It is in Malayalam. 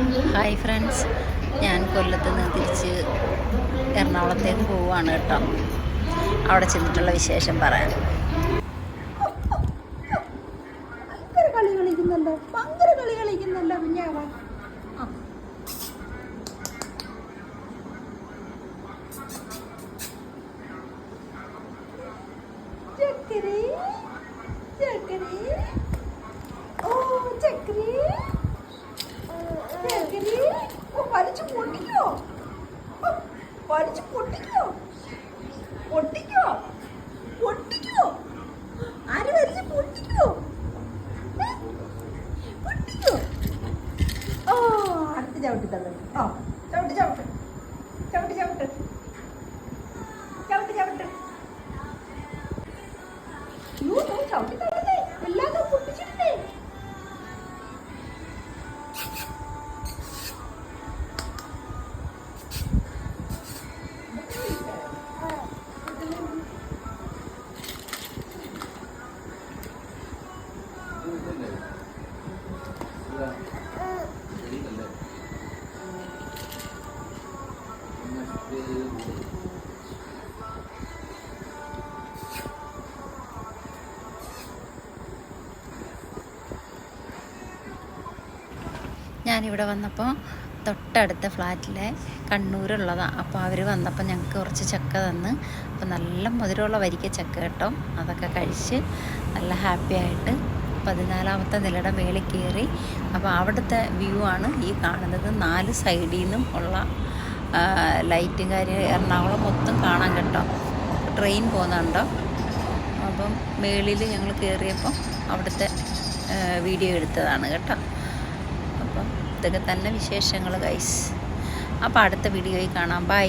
ഹായ് ഫ്രണ്ട്സ്, ഞാൻ കൊല്ലത്ത് നിന്ന് തിരിച്ച് എറണാകുളത്തേക്ക് പോവുകയാണ് കേട്ടോ. അവിടെ ചെന്നിട്ടുള്ള വിശേഷം പറയാൻ. ഭയങ്കര കളി കളിക്കുന്നല്ലോ കുഞ്ഞാവ. ചക്കരേ ചക്കരേ ഓ ചക്കരേ ചക്കരേ ഓ വലിച്ചു പൊട്ടിക്കോ, വലിച്ചു പൊട്ടിക്കോ, പൊട്ടിക്കോ, പൊട്ടിക്കോ, ആര് വലിച്ചു പൊട്ടിക്കോ, പൊട്ടിക്കോ. ഓ അടുത്ത് ചവിട്ടി തന്നെ. ഓ ചവിട്ടി ചവിട്ട്, ചവിട്ടി ചവിട്ട്, ചവിട്ടി ചവിട്ട്. ചവിട്ടി തട്ടല്ലേ, എല്ലാതും പൊട്ടിച്ചിട്ടേ. ഞാനിവിടെ വന്നപ്പോൾ തൊട്ടടുത്ത ഫ്ലാറ്റിലെ കണ്ണൂരുള്ളതാണ്. അപ്പോൾ അവർ വന്നപ്പോൾ ഞങ്ങൾക്ക് കുറച്ച് ചക്ക തന്ന്. അപ്പോൾ നല്ല മധുരമുള്ള വരിക്ക ചക്ക കേട്ടോ. അതൊക്കെ കഴിച്ച് നല്ല ഹാപ്പി ആയിട്ട് 14ാമത്തെ നിലയുടെ മേളിൽ കയറി. അപ്പോൾ അവിടുത്തെ വ്യൂ ആണ് ഈ കാണുന്നത്. 4 സൈഡിൽ നിന്നും ഉള്ള ലൈറ്റും കാര്യം എറണാകുളം മൊത്തം കാണാൻ കേട്ടോ. ട്രെയിൻ പോകുന്നുണ്ടോ. അപ്പം മേളിൽ ഞങ്ങൾ കയറിയപ്പോൾ അവിടുത്തെ വീഡിയോ എടുത്തതാണ് കേട്ടോ. അപ്പം ഇതൊക്കെ തന്നെ വിശേഷങ്ങൾ ഗൈസ്. അപ്പോൾ അടുത്ത വീഡിയോയിൽ കാണാം. ബൈ.